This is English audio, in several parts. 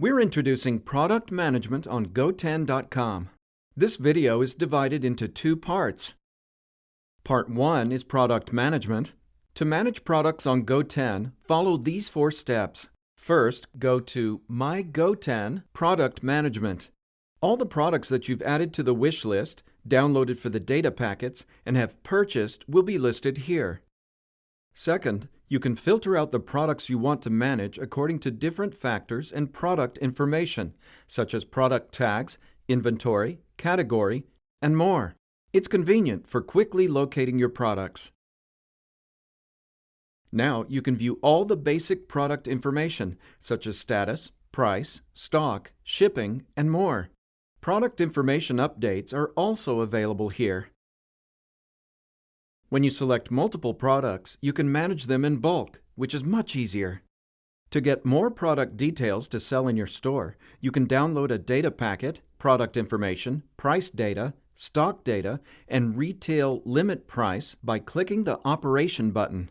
We're introducing product management on GoTen.com. This video is divided into two parts. Part 1 is product management. To manage products on GoTen, follow these 4 steps. First, go to My GoTen Product Management. All the products that you've added to the wish list, downloaded for the data packets, and have purchased will be listed here. Second, you can filter out the products you want to manage according to different factors and product information, such as product tags, inventory, category, and more. It's convenient for quickly locating your products. Now you can view all the basic product information, such as status, price, stock, shipping, and more. Product information updates are also available here. When you select multiple products, you can manage them in bulk, which is much easier. To get more product details to sell in your store, you can download a data packet, product information, price data, stock data, and retail limit price by clicking the Operation button.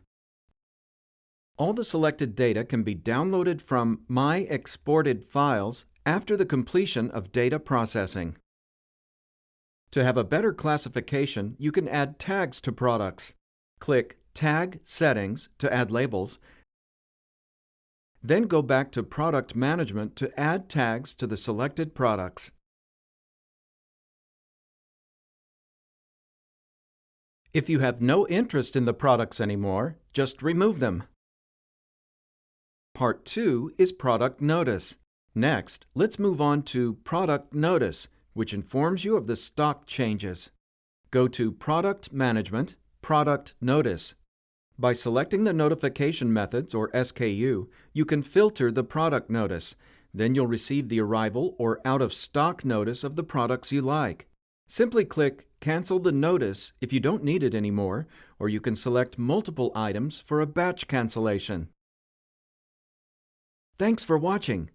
All the selected data can be downloaded from My Exported Files after the completion of data processing. To have a better classification, you can add tags to products. Click Tag Settings to add labels. Then go back to Product Management to add tags to the selected products. If you have no interest in the products anymore, just remove them. Part 2 is Product Notice. Next, let's move on to Product Notice, which informs you of the stock changes. Go to Product Management, Product Notice. By selecting the notification methods, or SKU, you can filter the product notice. Then you'll receive the arrival or out-of-stock notice of the products you like. Simply click Cancel the notice if you don't need it anymore, or you can select multiple items for a batch cancellation. Thanks for watching.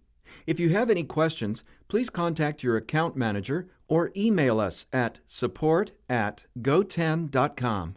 If you have any questions, please contact your account manager or email us at support@goten.com.